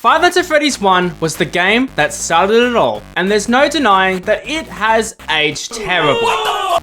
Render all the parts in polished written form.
Five Nights at Freddy's 1 was the game that started it all, and there's no denying that it has aged terribly.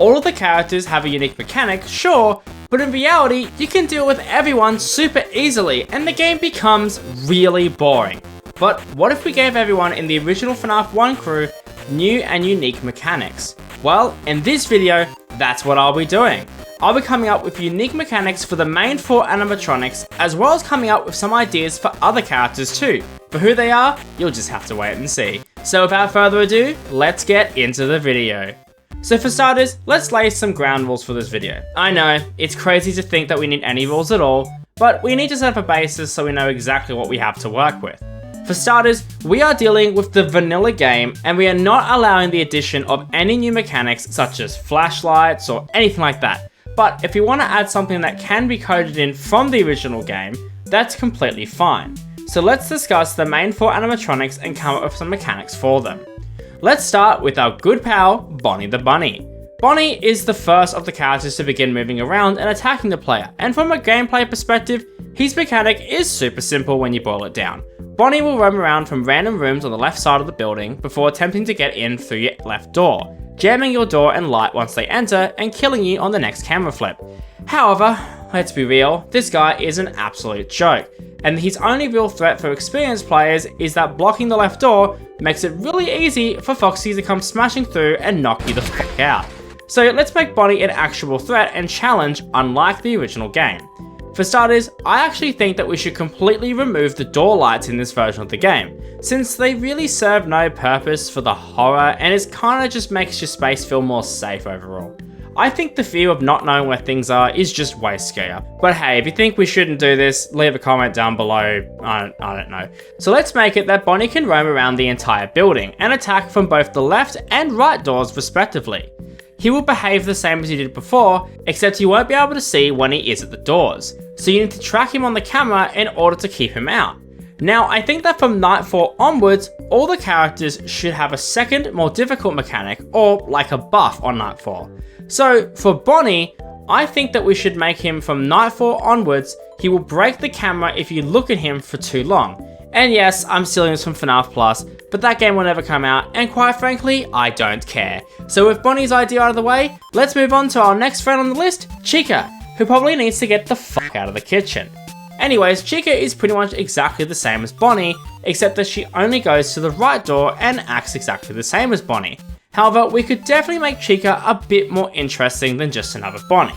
All of the characters have a unique mechanic, sure, but in reality, you can deal with everyone super easily, and the game becomes really boring. But what if we gave everyone in the original FNAF 1 crew new and unique mechanics? Well, in this video, that's what I'll be doing. I'll be coming up with unique mechanics for the main 4 animatronics, as well as coming up with some ideas for other characters too. For who they are, you'll just have to wait and see. So without further ado, let's get into the video. So for starters, let's lay some ground rules for this video. I know, it's crazy to think that we need any rules at all, but we need to set up a basis so we know exactly what we have to work with. For starters, we are dealing with the vanilla game, and we are not allowing the addition of any new mechanics such as flashlights or anything like that. But if you want to add something that can be coded in from the original game, that's completely fine. So let's discuss the main 4 animatronics and come up with some mechanics for them. Let's start with our good pal, Bonnie the Bunny. Bonnie is the first of the characters to begin moving around and attacking the player, and from a gameplay perspective, his mechanic is super simple when you boil it down. Bonnie will roam around from random rooms on the left side of the building before attempting to get in through your left door, jamming your door and light once they enter and killing you on the next camera flip. However, let's be real, this guy is an absolute joke, and his only real threat for experienced players is that blocking the left door makes it really easy for Foxy to come smashing through and knock you the fuck out. So let's make Bonnie an actual threat and challenge unlike the original game. For starters, I actually think that we should completely remove the door lights in this version of the game, since they really serve no purpose for the horror and it kinda just makes your space feel more safe overall. I think the fear of not knowing where things are is just way scarier. But hey, if you think we shouldn't do this, leave a comment down below, I don't know. So let's make it that Bonnie can roam around the entire building and attack from both the left and right doors respectively. He will behave the same as he did before, except you won't be able to see when he is at the doors, so you need to track him on the camera in order to keep him out. Now, I think that from Night 4 onwards, all the characters should have a second, more difficult mechanic, or like a buff on Night 4. So, for Bonnie, I think that we should make him from Night 4 onwards, he will break the camera if you look at him for too long. And yes, I'm stealing this from FNAF Plus, but that game will never come out, and quite frankly, I don't care. So with Bonnie's idea out of the way, let's move on to our next friend on the list, Chica, who probably needs to get the fuck out of the kitchen. Anyways, Chica is pretty much exactly the same as Bonnie, except that she only goes to the right door and acts exactly the same as Bonnie. However, we could definitely make Chica a bit more interesting than just another Bonnie.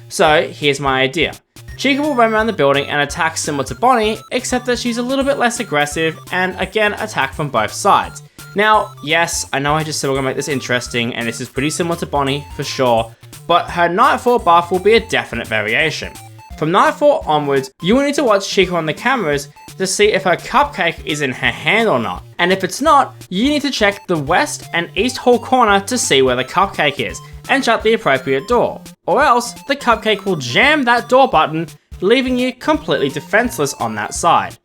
So here's my idea. Chica will roam around the building and attack similar to Bonnie, except that she's a little bit less aggressive and again attack from both sides. Now, yes, I know I just said we're gonna make this interesting and this is pretty similar to Bonnie for sure, but her Night 4 buff will be a definite variation. From Night 4 onwards, you will need to watch Chica on the cameras to see if her cupcake is in her hand or not. And if it's not, you need to check the west and east hall corner to see where the cupcake is and shut the appropriate door. Or else, the cupcake will jam that door button, leaving you completely defenseless on that side.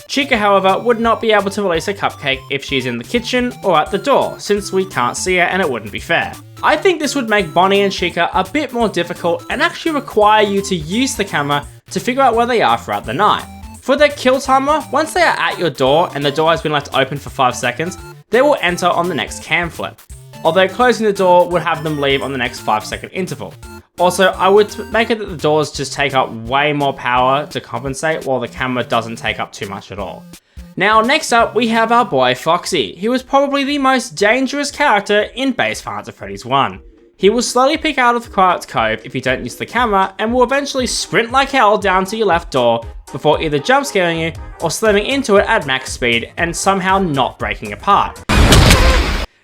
Chica, however, would not be able to release a cupcake if she's in the kitchen or at the door, since we can't see her and it wouldn't be fair. I think this would make Bonnie and Chica a bit more difficult and actually require you to use the camera to figure out where they are throughout the night. For their kill timer, once they are at your door and the door has been left open for 5 seconds, they will enter on the next cam flip. Although closing the door would have them leave on the next 5-second interval. Also, I would make it that the doors just take up way more power to compensate while the camera doesn't take up too much at all. Now next up we have our boy Foxy. He was probably the most dangerous character in base Five Nights at Freddy's 1. He will slowly peek out of the Quiet Cove if you don't use the camera and will eventually sprint like hell down to your left door before either jump scaring you or slamming into it at max speed and somehow not breaking apart.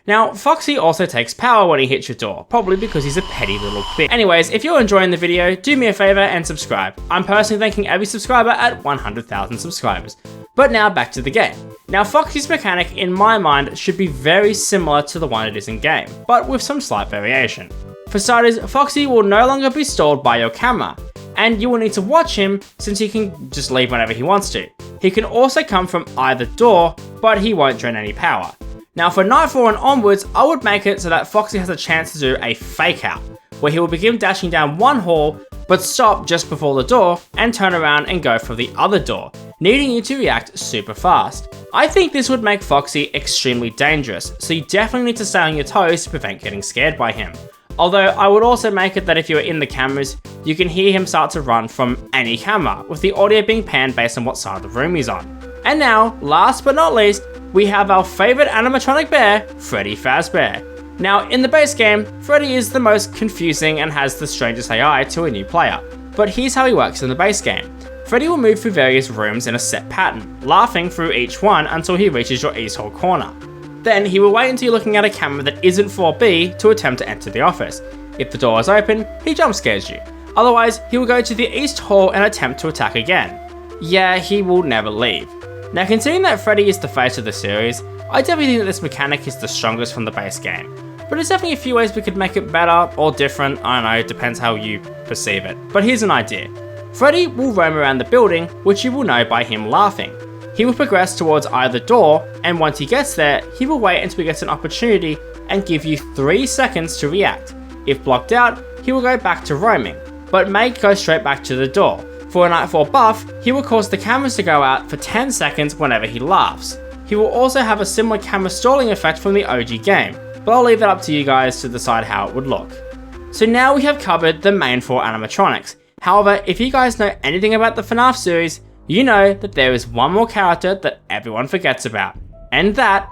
Now, Foxy also takes power when he hits your door, probably because he's a petty little bitch. Anyways, if you're enjoying the video, do me a favor and subscribe. I'm personally thanking every subscriber at 100,000 subscribers. But now back to the game. Now, Foxy's mechanic, in my mind, should be very similar to the one it is in game, but with some slight variation. For starters, Foxy will no longer be stalled by your camera, and you will need to watch him since he can just leave whenever he wants to. He can also come from either door, but he won't drain any power. Now for Night 4 and onwards, I would make it so that Foxy has a chance to do a fake out, where he will begin dashing down one hall, but stop just before the door and turn around and go for the other door. needing you to react super fast. I think this would make Foxy extremely dangerous, so you definitely need to stay on your toes to prevent getting scared by him. Although I would also make it that if you're in the cameras, you can hear him start to run from any camera, with the audio being panned based on what side of the room he's on. And now, last but not least, we have our favourite animatronic bear, Freddy Fazbear. Now, in the base game, Freddy is the most confusing and has the strangest AI to a new player, but here's how he works in the base game. Freddy will move through various rooms in a set pattern, laughing through each one until he reaches your easthole corner. Then he will wait until you're looking at a camera that isn't 4B to attempt to enter the office. If the door is open, he jump scares you. Otherwise, he will go to the east hall and attempt to attack again. Yeah, he will never leave. Now, considering that Freddy is the face of the series, I definitely think that this mechanic is the strongest from the base game. But there's definitely a few ways we could make it better or different, I don't know, it depends how you perceive it. But here's an idea. Freddy will roam around the building, which you will know by him laughing. He will progress towards either door, and once he gets there, he will wait until he gets an opportunity and give you 3 seconds to react. If blocked out, he will go back to roaming, but may go straight back to the door. For a Nightfall buff, he will cause the cameras to go out for 10 seconds whenever he laughs. He will also have a similar camera stalling effect from the OG game, but I'll leave it up to you guys to decide how it would look. So now we have covered the main 4 animatronics. However, if you guys know anything about the FNAF series, you know that there is one more character that everyone forgets about, and that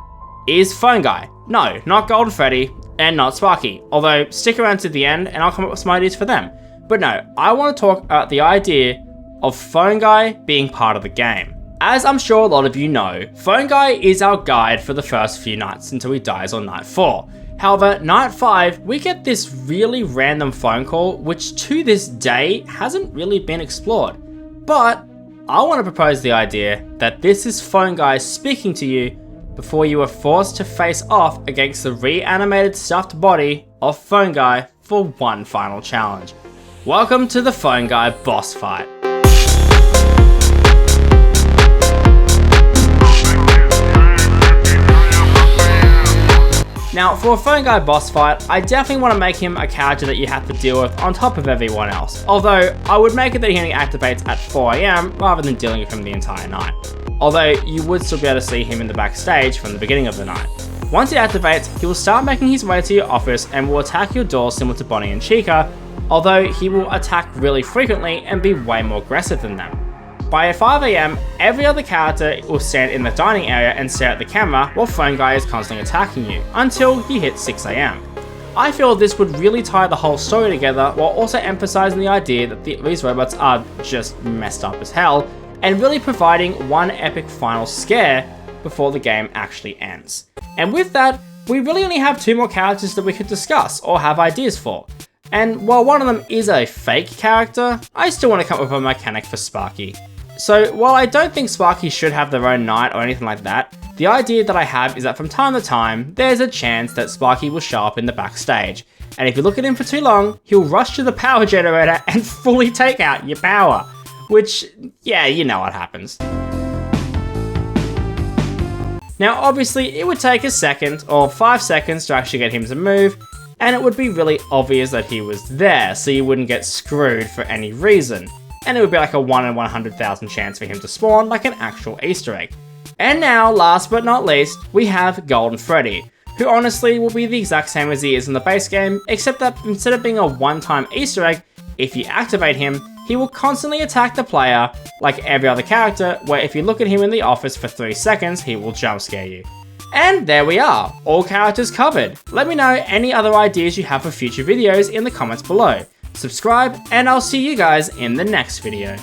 is Phone Guy. No, not Golden Freddy, and not Sparky, although stick around to the end and I'll come up with some ideas for them. But no, I want to talk about the idea of Phone Guy being part of the game. As I'm sure a lot of you know, Phone Guy is our guide for the first few nights until he dies on night 4. However, night 5, we get this really random phone call which to this day hasn't really been explored. But I want to propose the idea that this is Phone Guy speaking to you before you are forced to face off against the reanimated stuffed body of Phone Guy for one final challenge. Welcome to the Phone Guy boss fight. Now, for a Phone Guy boss fight, I definitely want to make him a character that you have to deal with on top of everyone else. Although, I would make it that he only activates at 4 AM rather than dealing with him the entire night. Although, you would still be able to see him in the backstage from the beginning of the night. Once he activates, he will start making his way to your office and will attack your door similar to Bonnie and Chica, although he will attack really frequently and be way more aggressive than them. By 5 AM, every other character will stand in the dining area and stare at the camera while Phone Guy is constantly attacking you, until you hit 6 AM. I feel this would really tie the whole story together while also emphasizing the idea that these robots are just messed up as hell, and really providing one epic final scare before the game actually ends. And with that, we really only have 2 more characters that we could discuss or have ideas for. And while one of them is a fake character, I still want to come up with a mechanic for Sparky. So while I don't think Sparky should have their own night or anything like that, the idea that I have is that from time to time, there's a chance that Sparky will show up in the backstage. And if you look at him for too long, he'll rush to the power generator and fully take out your power. Which, yeah, you know what happens. Now obviously, it would take a second or 5 seconds to actually get him to move, and it would be really obvious that he was there, so you wouldn't get screwed for any reason. And it would be like a 1 in 100,000 chance for him to spawn like an actual Easter egg. And now, last but not least, we have Golden Freddy, who honestly will be the exact same as he is in the base game, except that instead of being a one-time Easter egg, if you activate him, he will constantly attack the player like every other character, where if you look at him in the office for 3 seconds, he will jump scare you. And there we are, all characters covered. Let me know any other ideas you have for future videos in the comments below. Subscribe, and I'll see you guys in the next video.